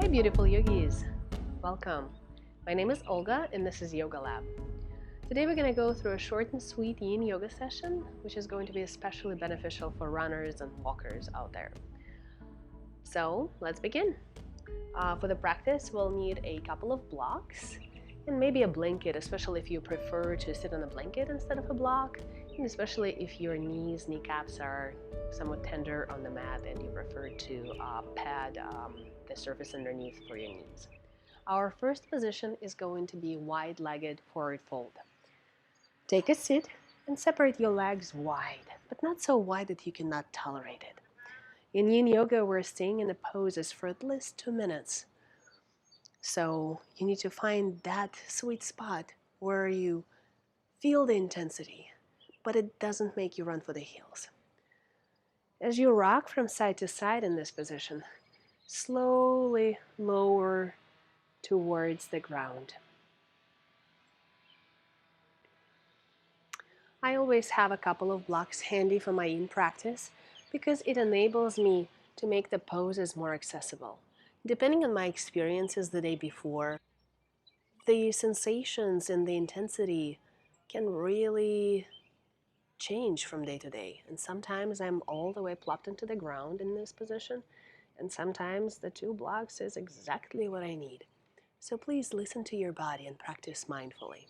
Hi beautiful yogis! Welcome. My name is Olga and this is Yoga Lab. Today we're going to go through a short and sweet yin yoga session, which is going to be especially beneficial for runners and walkers out there. So let's begin. For the practice, we'll need a couple of blocks and maybe a blanket, especially if you prefer to sit on a blanket instead of a block, and especially if your kneecaps are somewhat tender on the mat and you prefer to pad the surface underneath for your knees. Our first position is going to be wide-legged forward fold. Take a sit and separate your legs wide, but not so wide that you cannot tolerate it. In yin yoga, we're staying in the poses for at least 2 minutes. So you need to find that sweet spot where you feel the intensity, but it doesn't make you run for the hills. As you rock from side to side in this position, slowly lower towards the ground. I always have a couple of blocks handy for my yin practice because it enables me to make the poses more accessible. Depending on my experiences the day before, the sensations and the intensity can really change from day to day. And sometimes I'm all the way plopped into the ground in this position, and sometimes the 2 blocks is exactly what I need. So please listen to your body and practice mindfully.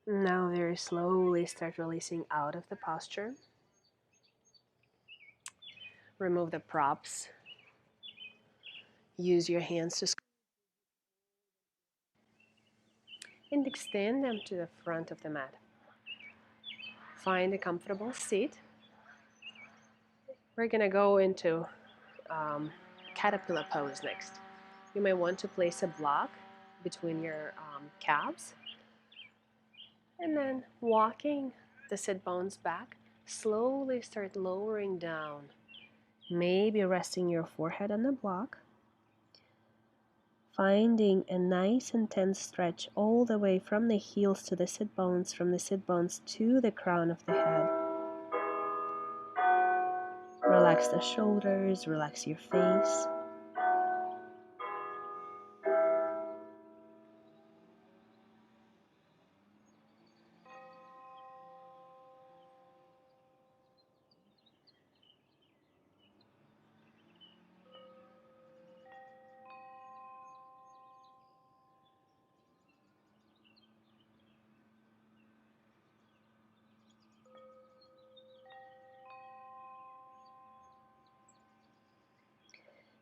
Now very slowly start releasing out of the posture. Remove the props. Use your hands to and extend them to the front of the mat. Find a comfortable seat. We're going to go into caterpillar pose next. You may want to place a block between your calves and then walking the sit bones back, slowly start lowering down. Maybe resting your forehead on the block. Finding a nice intense stretch all the way from the heels to the sit bones, from the sit bones to the crown of the head. Relax the shoulders, relax your face.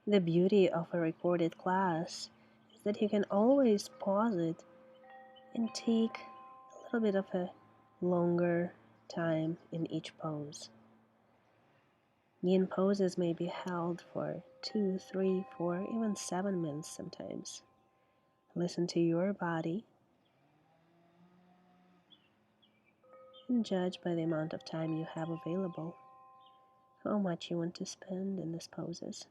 The beauty of a recorded class is that you can always pause it and take a little bit of a longer time in each pose. Yin poses may be held for 2, 3, 4, even 7 minutes sometimes. Listen to your body and judge by the amount of time you have available how much you want to spend in these poses.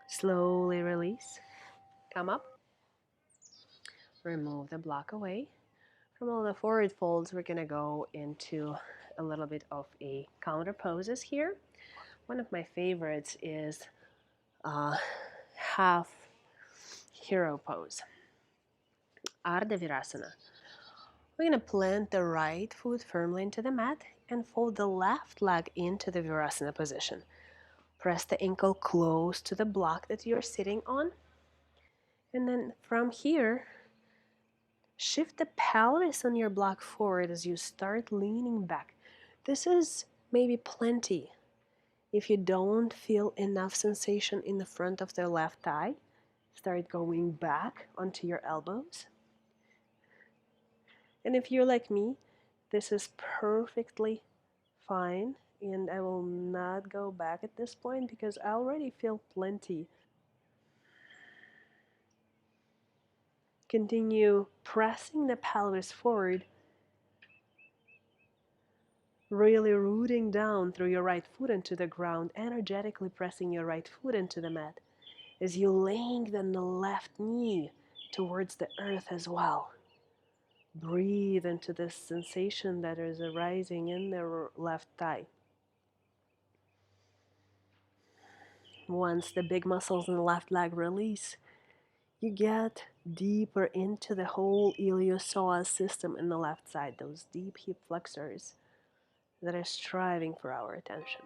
Slowly release. Come up. Remove the block away. From all the forward folds, we're going to go into a little bit of a counter poses here. One of my favorites is half hero pose, Ardha Virasana. We're going to plant the right foot firmly into the mat and fold the left leg into the Virasana position. Press the ankle close to the block that you're sitting on. And then from here, shift the pelvis on your block forward as you start leaning back. This is maybe plenty. If you don't feel enough sensation in the front of the left thigh, start going back onto your elbows. And if you're like me, this is perfectly fine, and I will not go back at this point because I already feel plenty. Continue pressing the pelvis forward, really rooting down through your right foot into the ground, energetically pressing your right foot into the mat as you lengthen the left knee towards the earth as well. Breathe into this sensation that is arising in the left thigh. Once the big muscles in the left leg release, you get deeper into the whole iliopsoas system in the left side, those deep hip flexors that are striving for our attention.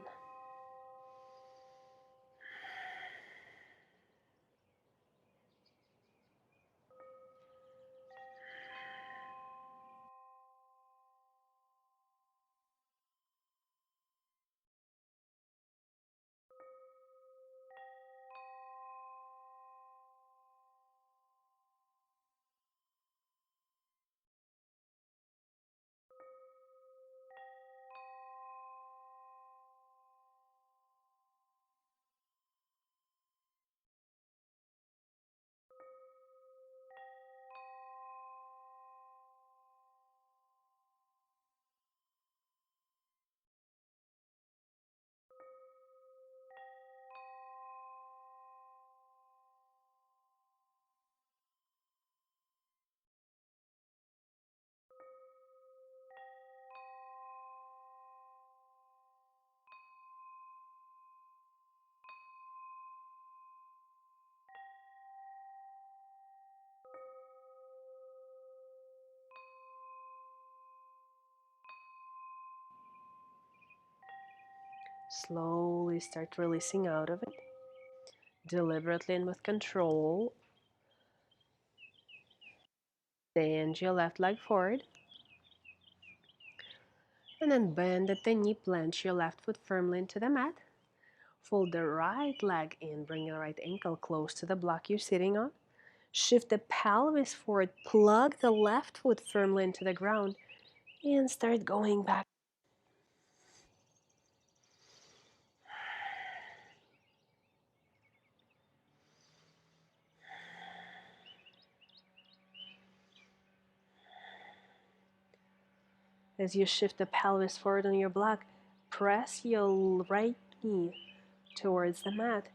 Slowly start releasing out of it. Deliberately and with control, bend your left leg forward. And then bend at the knee, plant your left foot firmly into the mat. Fold the right leg in, bring your right ankle close to the block you're sitting on. Shift the pelvis forward, plug the left foot firmly into the ground, and start going back. As you shift the pelvis forward on your block, press your right knee towards the mat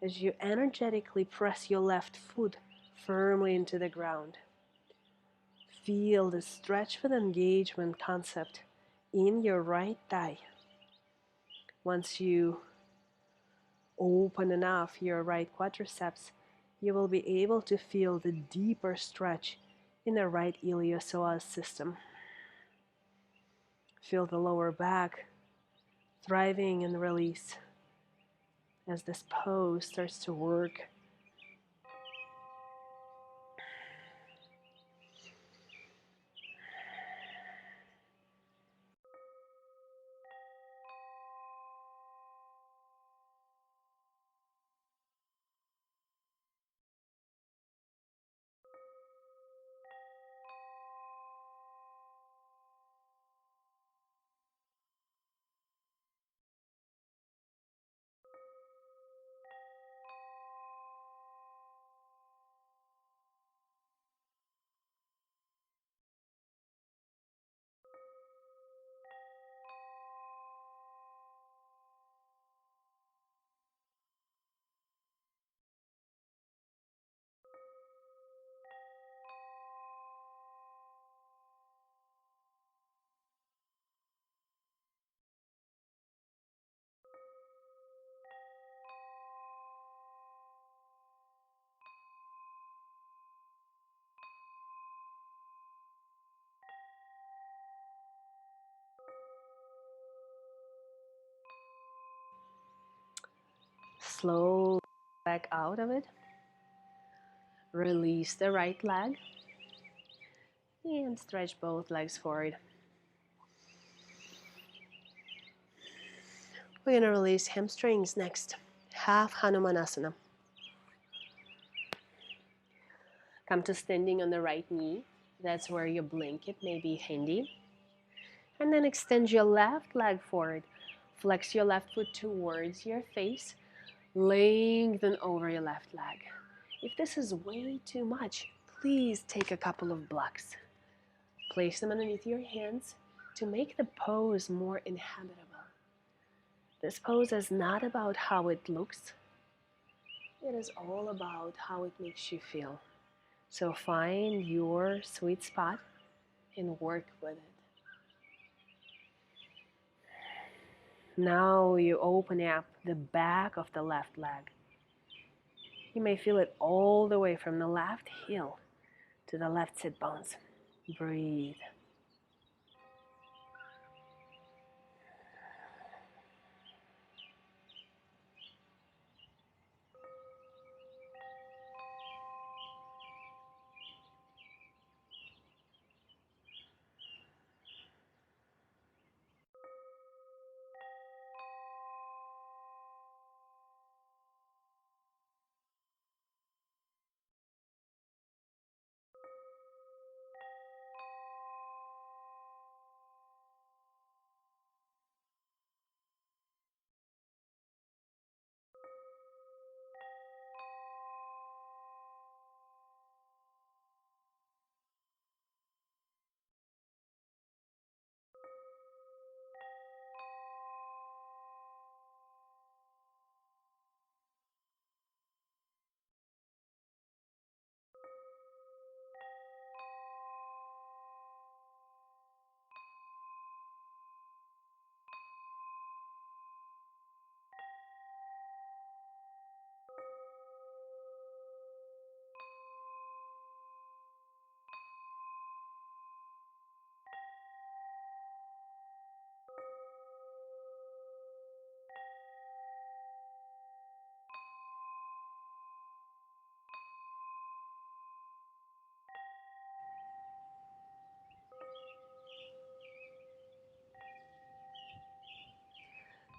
as you energetically press your left foot firmly into the ground. Feel the stretch with engagement concept in your right thigh. Once you open enough your right quadriceps, you will be able to feel the deeper stretch in the right iliopsoas system. Feel the lower back thriving and release as this pose starts to work. Slowly back out of it. Release the right leg and stretch both legs forward. We're going to release hamstrings next. Half Hanumanasana. Come to standing on the right knee. That's where your blanket may be handy. And then extend your left leg forward. Flex your left foot towards your face. Lengthen over your left leg. If this is way too much, please take a couple of blocks. Place them underneath your hands to make the pose more inhabitable. This pose is not about how it looks. It is all about how it makes you feel. So find your sweet spot and work with it. Now you open up the back of the left leg. You may feel it all the way from the left heel to the left sit bones. Breathe.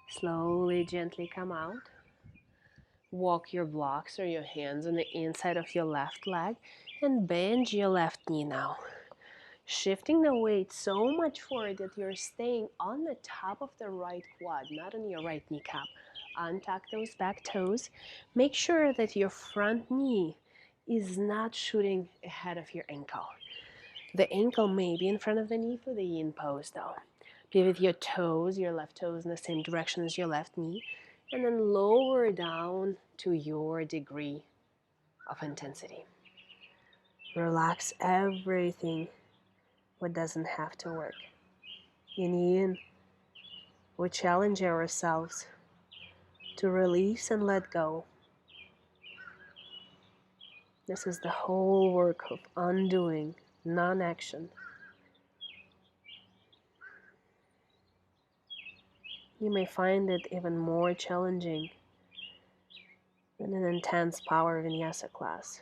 Slowly, gently come out. Walk your blocks or your hands on the inside of your left leg and bend your left knee now. Shifting the weight so much forward that you're staying on the top of the right quad, not on your right kneecap. Untuck those back toes. Make sure that your front knee is not shooting ahead of your ankle. The ankle may be in front of the knee for the yin pose though. Pivot your toes, your left toes in the same direction as your left knee. and then lower down to your degree of intensity. Relax everything what doesn't have to work. In yin, we challenge ourselves to release and let go. This is the whole work of undoing, non-action. You may find it even more challenging than an intense power vinyasa class.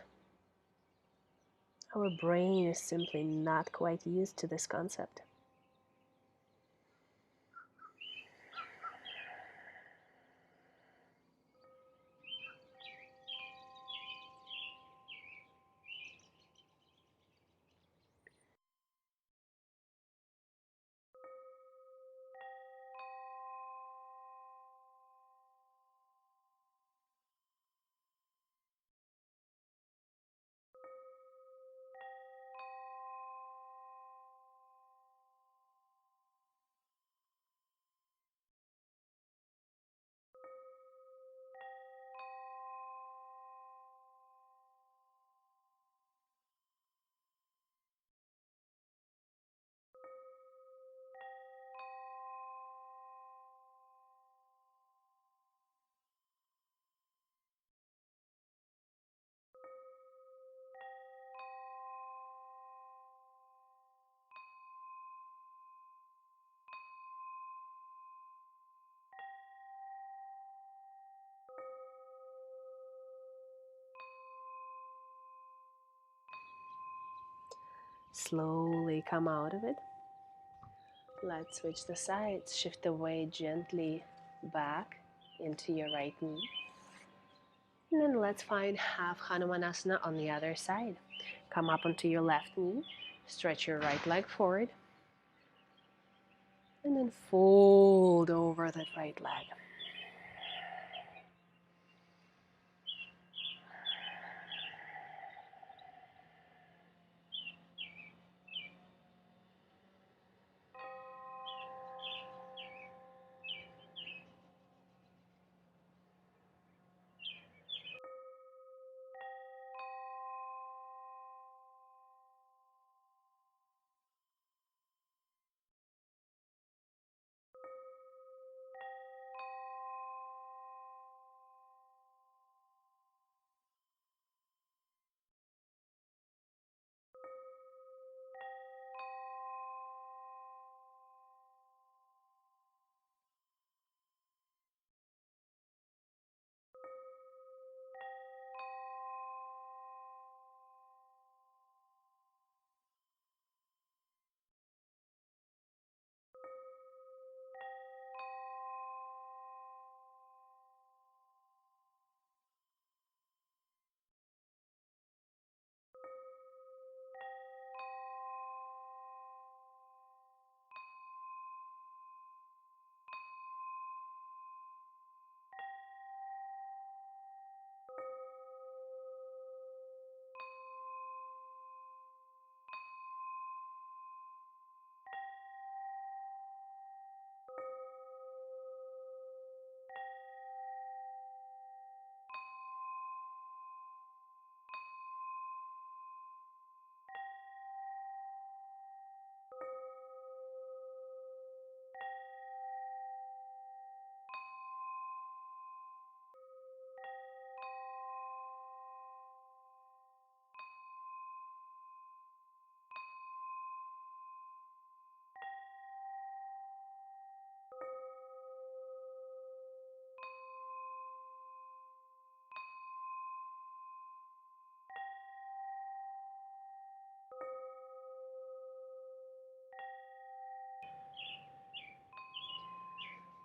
Our brain is simply not quite used to this concept. Slowly come out of it. Let's switch the sides. Shift the weight gently back into your right knee. And then let's find half Hanumanasana on the other side. Come up onto your left knee. Stretch your right leg forward. And then fold over that right leg.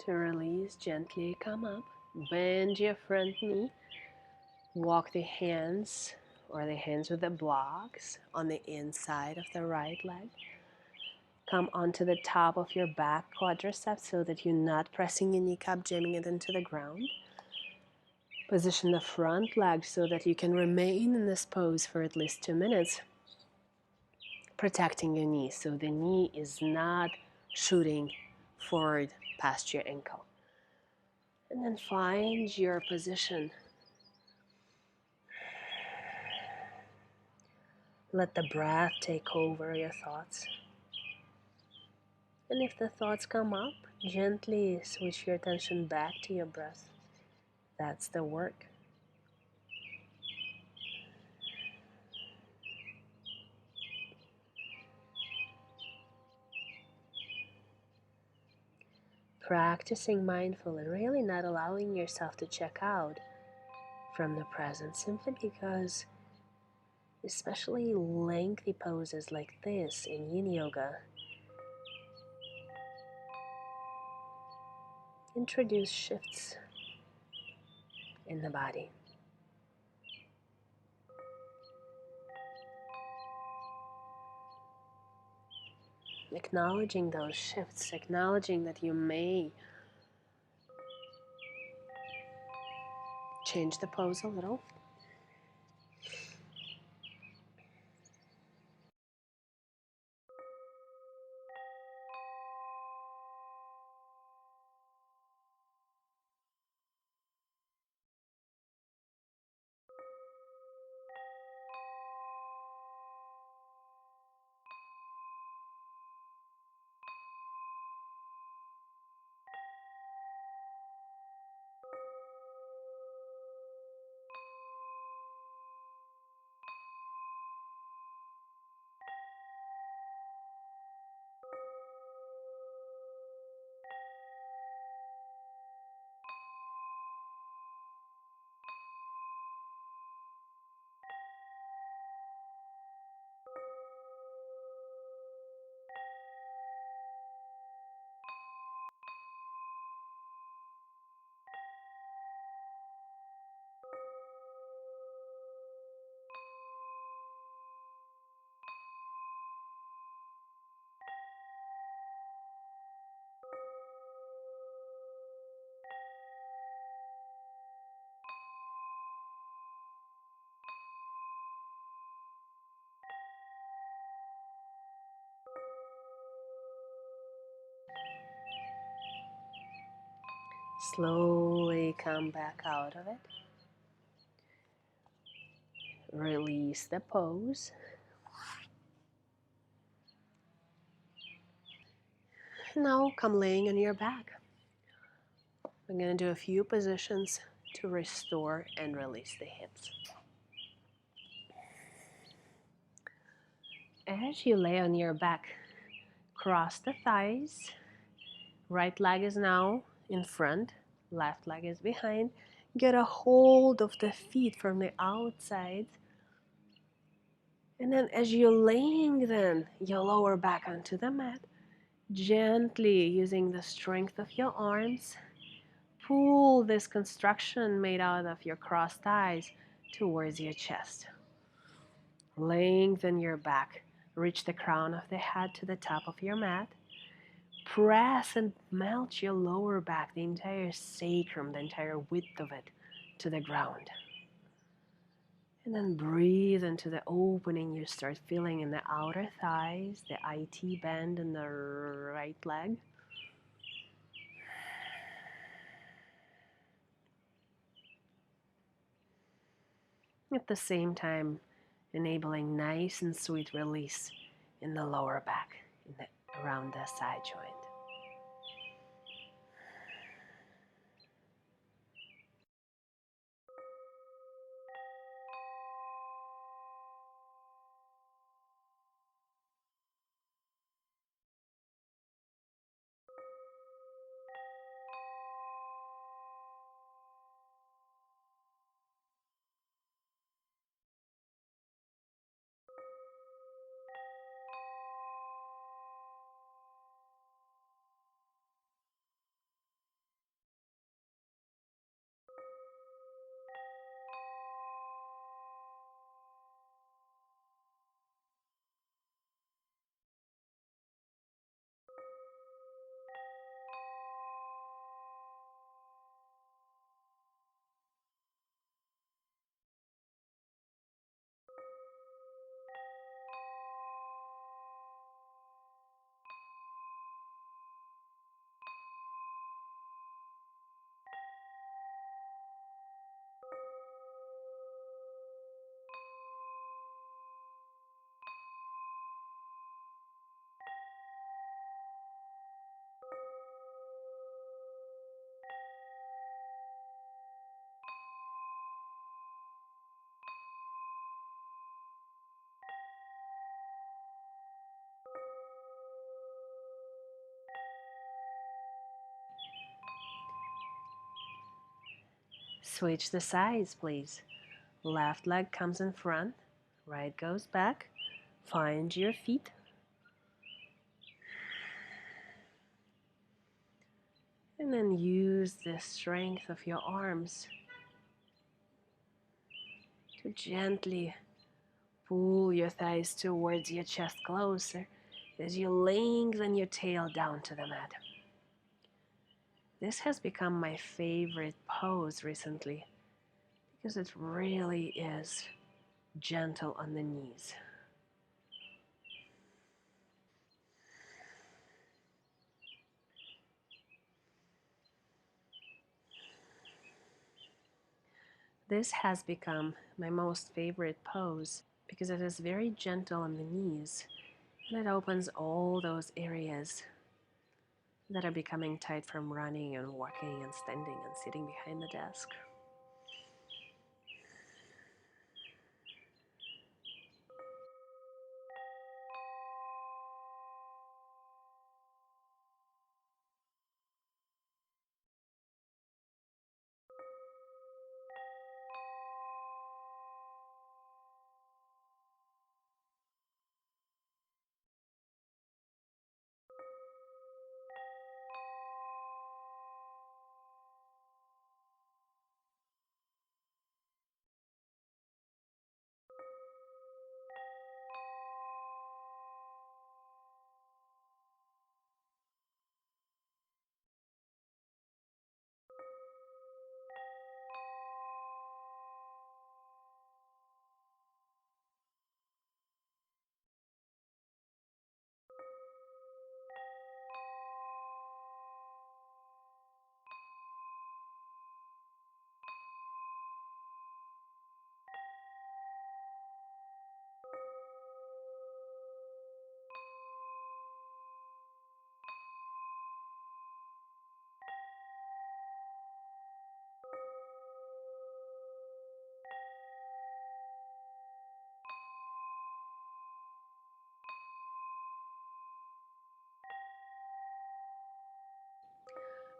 To release, gently come up. Bend your front knee. Walk the hands or the hands with the blocks on the inside of the right leg. Come onto the top of your back quadriceps so that you're not pressing your kneecap, jamming it into the ground. Position the front leg so that you can remain in this pose for at least 2 minutes, protecting your knee so the knee is not shooting forward past your ankle. And then find your position. Let the breath take over your thoughts. And if the thoughts come up, gently switch your attention back to your breath. That's the work. Practicing mindful and really not allowing yourself to check out from the present simply because, especially lengthy poses like this in yin yoga, introduce shifts in the body. Acknowledging those shifts, acknowledging that you may change the pose a little. Slowly come back out of it. Release the pose. Now come laying on your back. We're going to do a few positions to restore and release the hips. As you lay on your back, cross the thighs. Right leg is now in front, left leg is behind. Get a hold of the feet from the outside. And then as you're laying then your lower back onto the mat, gently using the strength of your arms, pull this construction made out of your crossed thighs towards your chest. Lengthen your back. Reach the crown of the head to the top of your mat. Press and melt your lower back, the entire sacrum, the entire width of it, to the ground. And then breathe into the opening you start feeling in the outer thighs, the IT bend in the right leg. At the same time, enabling nice and sweet release in the lower back, around the side joint. Switch the sides, please. Left leg comes in front, right goes back. Find your feet. And then use the strength of your arms to gently pull your thighs towards your chest closer as you lengthen your tail down to the mat. This has become my favorite pose recently because it really is gentle on the knees. This has become my most favorite pose because it is very gentle on the knees and it opens all those areas that are becoming tight from running and walking and standing and sitting behind the desk.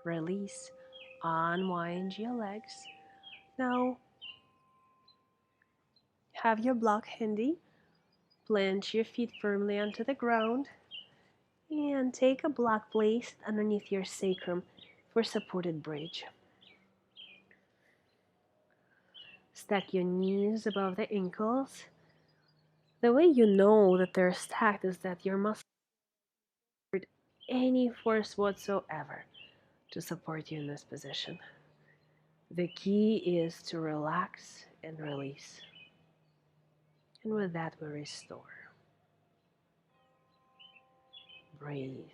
Release, unwind your legs. Now, have your block handy. Plant your feet firmly onto the ground and take a block placed underneath your sacrum for supported bridge. Stack your knees above the ankles. The way you know that they're stacked is that your muscles don't exert any force whatsoever to support you in this position. The key is to relax and release. And with that, we restore. Breathe.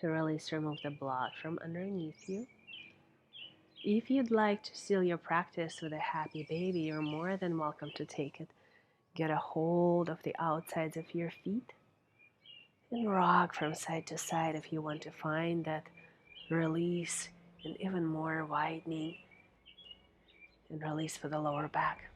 To release, remove the block from underneath you. If you'd like to seal your practice with a happy baby, you're more than welcome to take it. Get a hold of the outsides of your feet and rock from side to side if you want to find that release and even more widening and release for the lower back.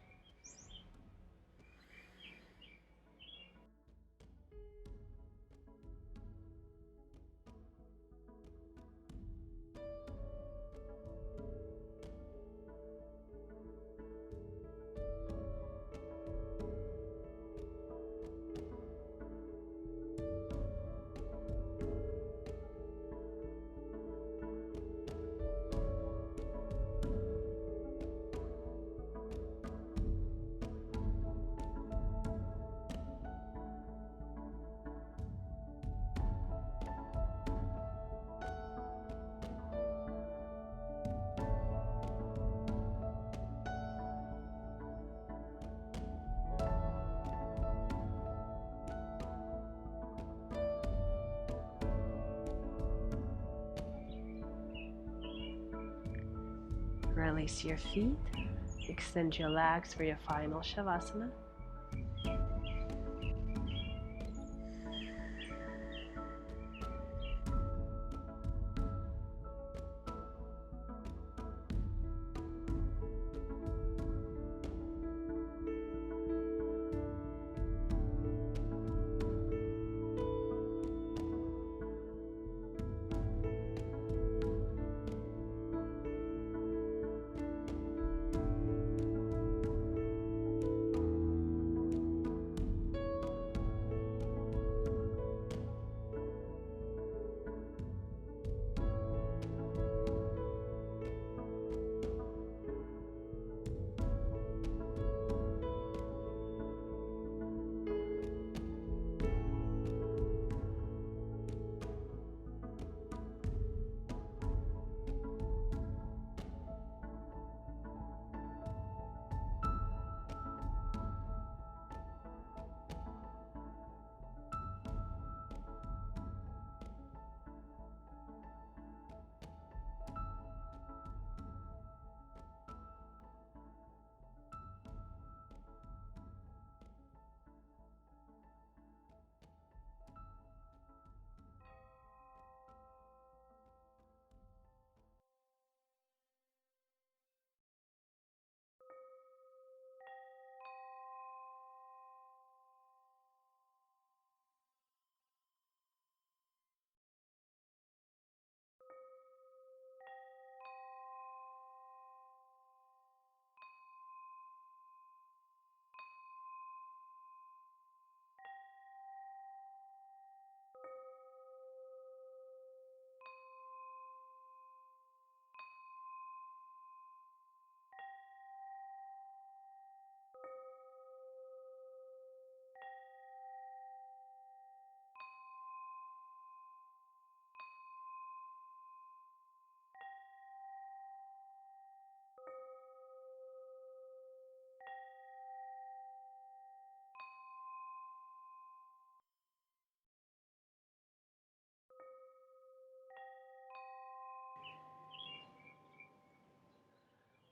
Release your feet, extend your legs for your final Shavasana.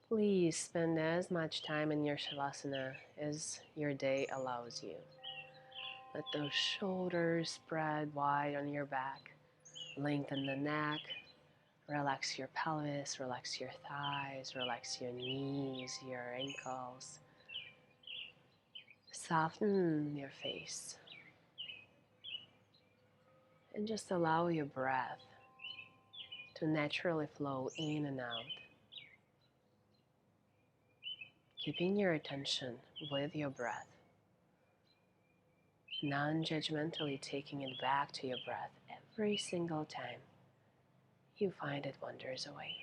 Please spend as much time in your Shavasana as your day allows you. Let those shoulders spread wide on your back. Lengthen the neck. Relax your pelvis, relax your thighs, relax your knees, your ankles. Soften your face. And just allow your breath to naturally flow in and out. Keeping your attention with your breath. Non-judgmentally taking it back to your breath every single time you find it wanders away.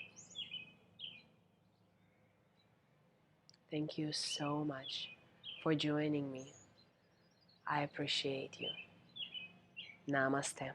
Thank you so much for joining me. I appreciate you. Namaste.